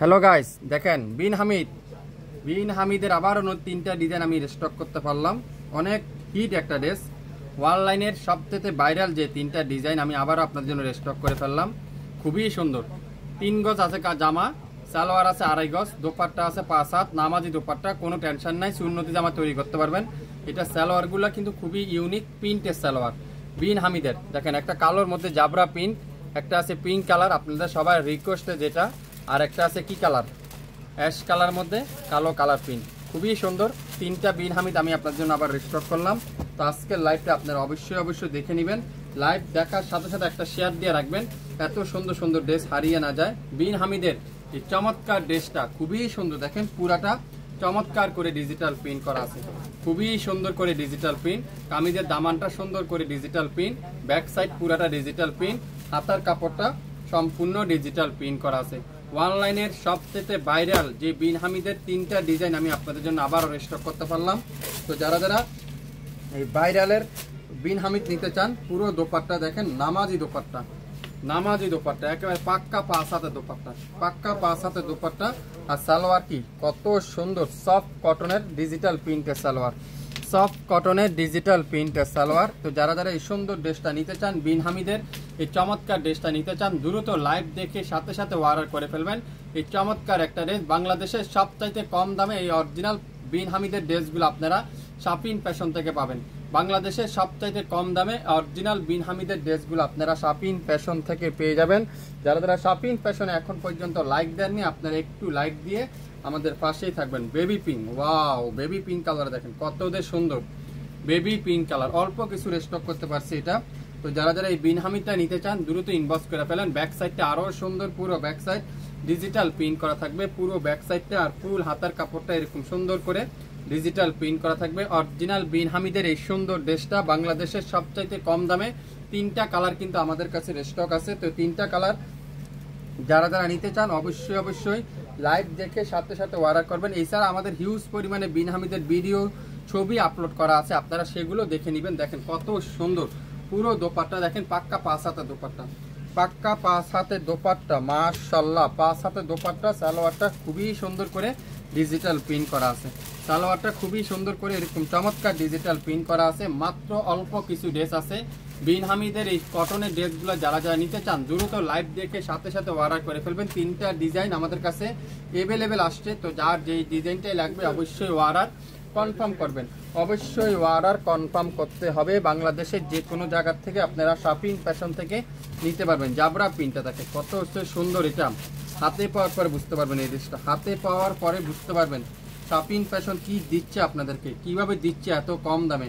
Hello guys, দেখেন বিন হামিদের আবারও তিনটা ডিজাইন আমি স্টক করতে পারলাম। অনেক হিট একটা ড্রেস, অনলাইনের সবথেকে ভাইরাল যে তিনটা ডিজাইন আমি আবারও আপনার জন্য স্টক করে ফেললাম। খুবই সুন্দর, 3 গজ আছে জামা, সালোয়ার আছে 2.5 গজ, দোপাট্টা আছে 5 হাত, নামাজি দোপাট্টা, কোনো টেনশন নাই, সুন্নতি জামা তৈরি করতে পারবেন। এটা সালোয়ারগুলো কিন্তু খুবই ইউনিক প্রিন্টের সালোয়ার বিন হামিদের। দেখেন একটা কালোর মধ্যে জাবরা প্রিন্ট, একটা আছে পিঙ্ক কালার আপনাদের সবার রিকোয়েস্টে যেটা, আর একটা আছে কি কালার, অ্যাশ কালার মধ্যে কালো কালার প্রিন্ট। খুবই সুন্দর তিনটা বিন হামিদ আমি আপনার জন্য আবার রিস্টক করলাম। তো আজকের লাইভটা আপনারা অবশ্যই দেখে নেবেন। লাইভ দেখার সাথে সাথে একটা শেয়ার দিয়ে রাখবেন, এত সুন্দর সুন্দর ড্রেস হারিয়ে না যায়। বিন হামিদের এই চমৎকার ড্রেসটা খুবই সুন্দর, দেখেন পুরাটা চমৎকার করে ডিজিটাল প্রিন্ট করা আছে, খুবই সুন্দর করে ডিজিটাল প্রিন্ট। কামিজের দামানটা সুন্দর করে ডিজিটাল প্রিন্ট, ব্যাক সাইড পুরাটা ডিজিটাল প্রিন্ট, হাতার কাপড়টা সম্পূর্ণ ডিজিটাল প্রিন্ট করা আছে। অনলাইনের সবচেয়ে ভাইরাল যে বিন হামিদের তিনটা ডিজাইন আমি আপনাদের জন্য আবারও স্টক করতে পারলাম। তো যারা যারা এই ভাইরালের বিন হামিদ নিতে চান, পুরো দোপাট্টা দেখেন নামাজি দোপাট্টা একেবারে পাক্কা 5 হাতের দোপাট্টা, পাক্কা 5 হাতের দোপাট্টা। আর সালোয়ার কি কত সুন্দর, সফট কটনের ডিজিটাল প্রিন্টের সালোয়ার, সফট কটনের ডিজিটাল প্রিন্টের সালোয়ার। তো যারা যারা এই সুন্দর ড্রেসটা নিতে চান, বিন হামিদের এই চমৎকার ড্রেসটা নিতে চান, দ্রুত লাইভ দেখে সাথে সাথে অর্ডার করে ফেলবেন। এই চমৎকার একটা ড্রেস, বাংলাদেশের সবচাইতে কম দামে এই অরিজিনাল বিন হামিদের ড্রেসগুলো আপনারা শাপিন ফ্যাশন থেকে পাবেন। বাংলাদেশের সবচাইতে কম দামে অরিজিনাল বিন হামিদের ড্রেসগুলো আপনারা শাপিন ফ্যাশন থেকে পেয়ে যাবেন। যারা যারা শাপিন ফ্যাশনে এখন পর্যন্ত লাইক দেননি, আপনারা একটু লাইক দিয়ে আমাদের পাশেই থাকবেন। Baby pink, wow baby pink colour দেখেন কতদের সুন্দর বেবি পিঙ্ক কালার, অল্প কিছু স্টক করতে পারছি এটা। তো যারা যারা এই বিন হামিদটা নিতে চান দ্রুত ইনবক্স করে ফেলেন। ব্যাক সাইডটা আরো সুন্দর, পুরো ব্যাক সাইড ডিজিটাল প্রিন্ট করা থাকবে, পুরো ব্যাক সাইডটা আর ফুল হাতার কাপড়টা এরকম সুন্দর করে ডিজিটাল প্রিন্ট করা থাকবে। অরিজিনাল বিন হামিদের এই সুন্দর ড্রেসটা বাংলাদেশের সবচাইতে কম দামে তিনটা কালার কিন্তু আমাদের কাছে স্টক আছে। তো তিনটা কালার যারা যারা নিতে চান অবশ্যই লাইভ দেখে সাথে সাথে অর্ডার করবেন। এছাড়া আমাদের হিউজ পরিমাণে বিন হামিদের ভিডিও ছবি আপলোড করা আছে, আপনারা সেগুলো দেখে নেবেন। দেখেন কত সুন্দর পুরো দোপাট্টা, দেখেন পাক্কা 5 হাতের দোপাট্টা, পাক্কা 5 হাতের দোপাট্টা, মাশাআল্লাহ 5 হাতের দোপাট্টা। সালোয়ারটা খুবই সুন্দর করে ডিজিটাল প্রিন্ট করা আছে, সালোয়ারটা খুবই সুন্দর করে এরকম চমৎকার ডিজিটাল প্রিন্ট করা আছে। মাত্র অল্প কিছু ড্রেস আছে বিন হামিদের এই কটনের ড্রেসগুলো যারা যারা নিতে চান দ্রুত লাইভ দেখে সাথে সাথে অর্ডার করে ফেলবেন। তিনটা ডিজাইন আমাদের কাছে এভেলেবেল আসছে, তো যার যেই ডিজাইনটাই লাগবে অবশ্যই অর্ডার কনফার্ম করবেন, অবশ্যই অর্ডার কনফার্ম করতে হবে। বাংলাদেশের যে কোনো জায়গার থেকে আপনারা শাপিং ফ্যাশন থেকে নিতে পারবেন। জাবরা প্রিন্টটা দেখে কত সুন্দর, এটা হাতে পাওয়ার পরে বুঝতে পারবেন, এই ড্রেসটা হাতে পাওয়ার পরে বুঝতে পারবেন শাপিং ফ্যাশন কি দিচ্ছে আপনাদেরকে, কিভাবে দিচ্ছে এত কম দামে,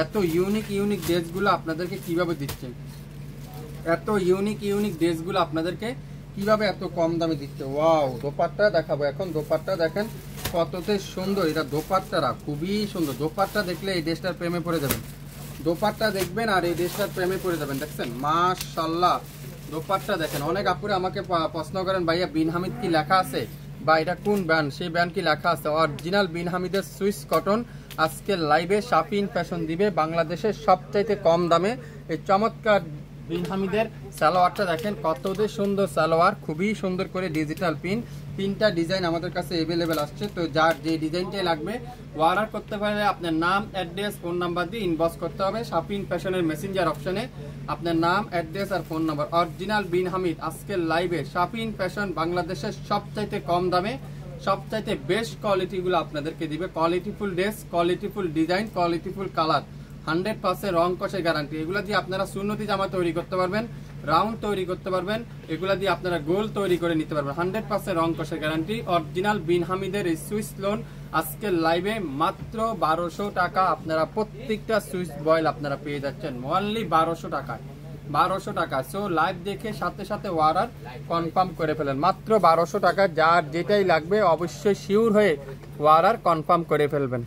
এত ইউনিক ড্রেসগুলো আপনাদেরকে কিভাবে দিচ্ছে, এত ইউনিক ড্রেসগুলো আপনাদেরকে কিভাবে এত কম দামে দিচ্ছে। ওয়াও দোপাট্টা দেখাবো এখন, দোপাট্টা দেখেন কততে সুন্দর, এটা দোপাট্টারা খুবই সুন্দর। দোপাট্টা দেখলে এই ড্রেসটার প্রেমে পড়ে যাবেন, দোপাট্টা দেখবেন আর এই ড্রেসটার প্রেমে পড়ে যাবেন। দেখছেন মাশাআল্লাহ দোপাট্টা দেখেন। অনেক আপুরে আমাকে প্রশ্ন করেন ভাইয়া বিন হামিদ কি লেখা আছে বা এটা কোন ব্র্যান্ড, সেই ব্র্যান্ড কি লেখা আছে। অরিজিনাল বিন হামিদের সুইস কটন আজকে লাইভে শাপিং ফ্যাশন দিবে বাংলাদেশের সবচাইতে কম দামে। এই চমৎকার বিন হামিদের সালোয়ারটা দেখেন কতদের সুন্দর সালোয়ার, খুবই সুন্দর করে ডিজিটাল প্রিন্ট। তিনটা ডিজাইন আমাদের কাছে এভেলেবেল আসছে, তো যার যে ডিজাইনটাই লাগবে অর্ডার করতে পারলে আপনার নাম অ্যাড্রেস ফোন নাম্বার দিয়ে ইনবক্স করতে হবে। শাপিং ফ্যাশনের মেসেঞ্জার অপশনে আপনার নাম অ্যাড্রেস আর ফোন নাম্বার। অরিজিনাল বিন হামিদ আজকের লাইভে শাপিং ফ্যাশন বাংলাদেশের সবচাইতে কম দামে সবচাইতে বেস্ট কোয়ালিটিগুলো আপনাদেরকে দিবে। কোয়ালিটিফুল ড্রেস, কোয়ালিটিফুল ডিজাইন, কোয়ালিটিফুল কালার, 100% রং কষে গ্যারান্টি। এগুলা দিয়ে আপনারা সুন্নতি জামা তৈরি করতে পারবেন, রাউন্ড তৈরি করতে পারবেন, এগুলা দিয়ে আপনারা গোল তৈরি করে নিতে পারবেন। 100% রং কষে গ্যারান্টি। অরিজিনাল বিন হামিদের এই সুইস লোন আজকের লাইভে মাত্র 1200 টাকা আপনারা প্রত্যেকটা সুইস বয়েল আপনারা পেয়ে যাচ্ছেন, অনলি 1200 টাকায়, 1200 টাকা। সো লাইভ দেখে সাথে সাথে অর্ডার কনফার্ম করে ফেলেন, মাত্র 1200 টাকা। যার যেটাই লাগবে অবশ্যই শিওর হয়ে অর্ডার কনফার্ম করে ফেলবেন।